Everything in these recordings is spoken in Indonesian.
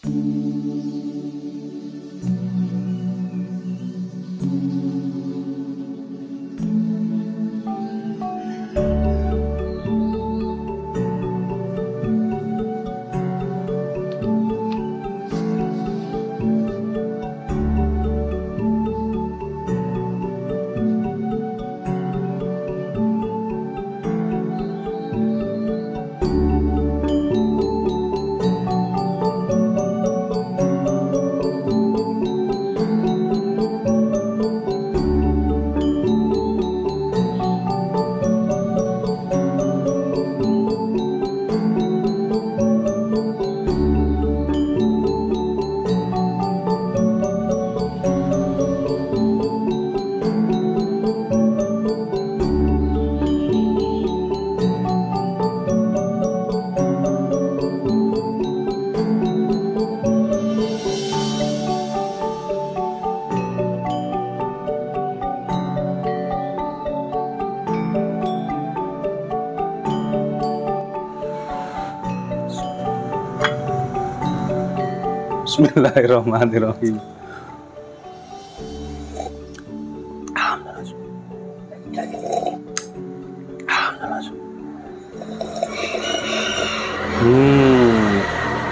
Bismillahirrahmanirrahim.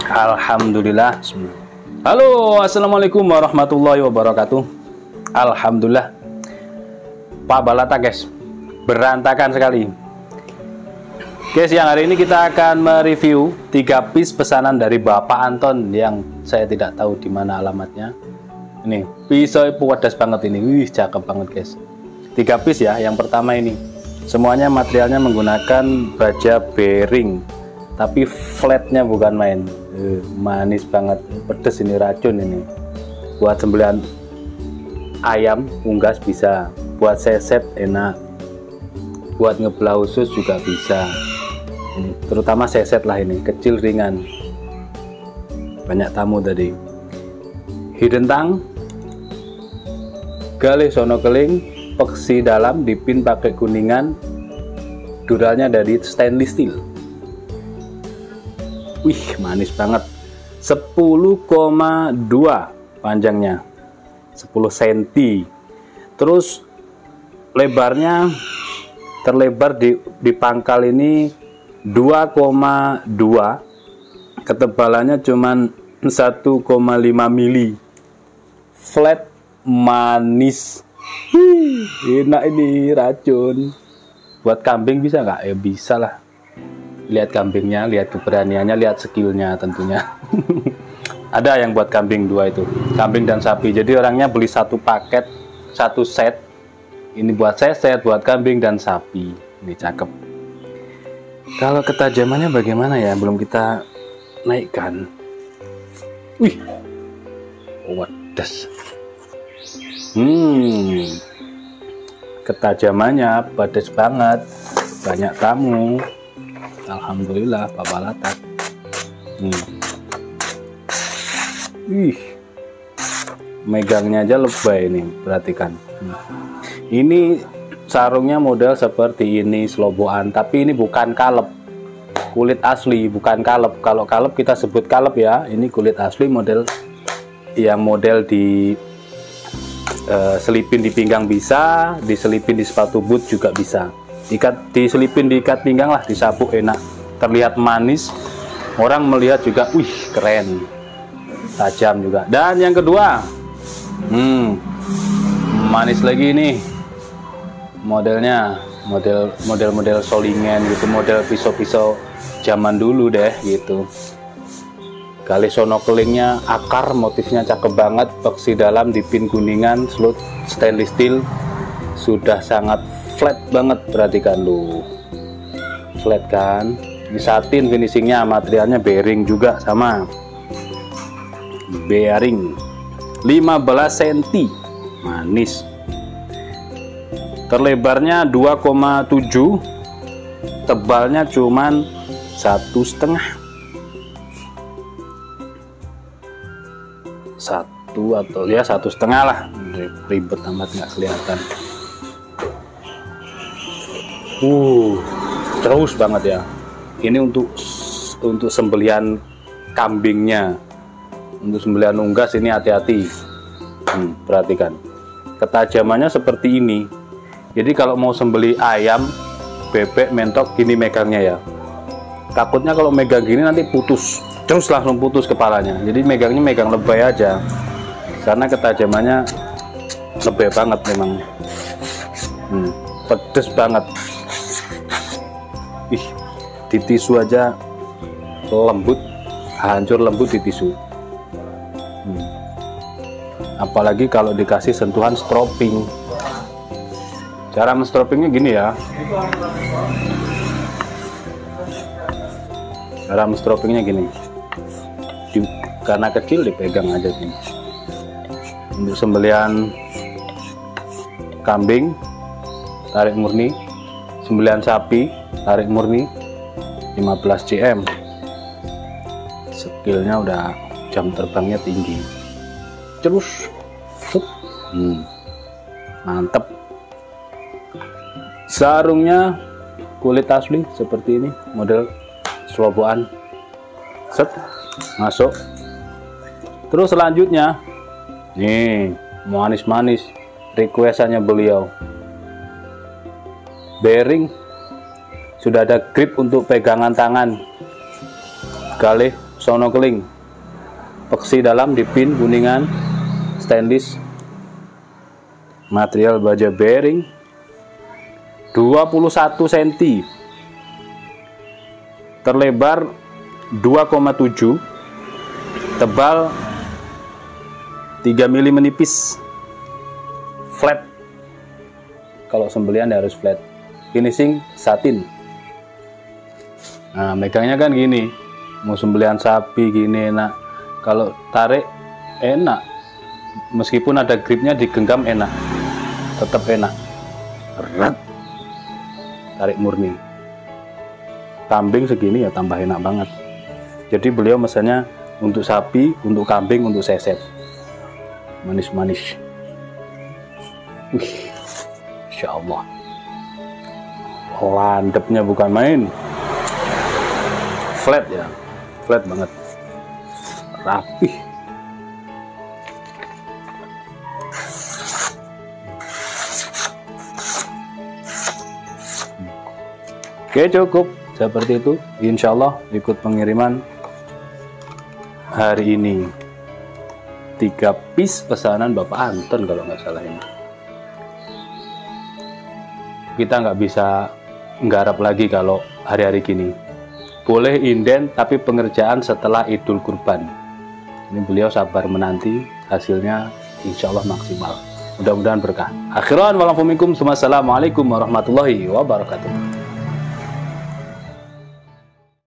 Alhamdulillah. Halo, assalamualaikum warahmatullahi wabarakatuh. Alhamdulillah. Pak Balata guys, berantakan sekali. Guys, yang hari ini kita akan mereview 3 piece pesanan dari Bapak Anton yang saya tidak tahu di mana alamatnya. Ini pisau pedas banget ini, wih cakep banget guys. 3 piece ya. Yang pertama ini, semuanya materialnya menggunakan baja bearing, tapi flatnya bukan main. Manis banget, pedes ini, racun ini. Buat sembelihan ayam unggas bisa, buat seset enak, buat ngebelah usus juga bisa. Ini terutama seset lah, ini kecil ringan, banyak tamu tadi. Hidden tang, galih sono keling, peksi dalam, dipin pakai kuningan, duralnya dari stainless steel. Wih manis banget. 10,2 panjangnya, 10 cm. Terus lebarnya terlebar di pangkal ini 2,2, ketebalannya cuman 1,5 mili. Flat, manis, enak ini, racun. Buat kambing bisa nggak? Ya bisa lah. Lihat kambingnya, lihat keberaniannya, lihat skillnya tentunya. Ada yang buat kambing 2 itu, kambing dan sapi. Jadi orangnya beli satu paket, satu set. Ini buat seset, buat kambing dan sapi. Ini cakep. Kalau ketajamannya bagaimana ya? Belum kita naikkan. Wih, wadas. Ketajamannya pedes banget. Banyak tamu. Alhamdulillah Pak Balata. Wih, megangnya aja lebay ini, perhatikan. Ini sarungnya model seperti ini, selobokan, tapi ini bukan kalep, kulit asli, bukan kalep. Kalau kalep kita sebut kalep ya, ini kulit asli, model yang model di selipin di pinggang bisa, diselipin di sepatu boot juga bisa. Diselipin di ikat pinggang lah, disapu enak, terlihat manis, orang melihat juga, wih keren, tajam juga. Dan yang kedua, manis lagi nih. Modelnya model solingen gitu, model pisau-pisau zaman dulu deh gitu. Galih sono kelingnya akar, motifnya cakep banget, peksi dalam, dipin kuningan, slut stainless steel, sudah sangat flat banget, perhatikan lu, flat kan. Ini satin finishingnya, materialnya bearing juga sama, bearing 15 cm, manis. Terlebarnya 2,7, tebalnya cuman 1,5, 1 atau ya 1,5 lah, ribet amat nggak kelihatan. Terus banget ya. Ini untuk sembelihan kambingnya, Untuk sembelihan unggas ini hati-hati. Perhatikan, ketajamannya seperti ini. Jadi kalau mau sembelih ayam, bebek, mentok, gini megangnya ya. Takutnya kalau megang gini nanti putus, terus langsung putus kepalanya. Jadi megangnya megang lebay aja, karena ketajamannya lebay banget memang. Pedes banget. Ih, di tisu aja lembut, hancur lembut di tisu. Apalagi kalau dikasih sentuhan stropping. Cara menstropingnya gini ya. Cara menstropingnya gini. Karena kecil dipegang aja gini. Untuk sembelihan kambing tarik murni, sembelihan sapi tarik murni 15 cm. Skillnya udah, jam terbangnya tinggi. Terus mantep. Sarungnya kulit asli seperti ini, model sloboan. Set, masuk. Terus selanjutnya nih, manis-manis requestannya beliau. Bearing, sudah ada grip untuk pegangan tangan. Galih sono keling, peksi dalam dipin kuningan, stainless. Material baja bearing 21 cm, terlebar 2,7, tebal 3 mm menipis, flat. Kalau sembelihan harus flat. Finishing satin. Nah, megangnya kan gini. Mau sembelihan sapi gini enak. Kalau tarik enak. Meskipun ada gripnya, digenggam enak. Tetap enak. Erat. Tarik murni. Kambing segini ya tambah enak banget. Jadi beliau mesennya untuk sapi, untuk kambing, untuk seset. Manis-manis. Wih, Insya Allah. Landepnya bukan main. Flat ya, flat banget, rapih. Oke, cukup seperti itu. Insya Allah ikut pengiriman hari ini. 3 piece pesanan Bapak Anton kalau nggak salah ini. Kita nggak bisa nggarap lagi kalau hari-hari gini. Boleh inden, tapi pengerjaan setelah Idul Kurban. Ini beliau sabar menanti, hasilnya insya Allah maksimal. Mudah-mudahan berkah. Akhiran walafumikum, assalamualaikum warahmatullahi wabarakatuh.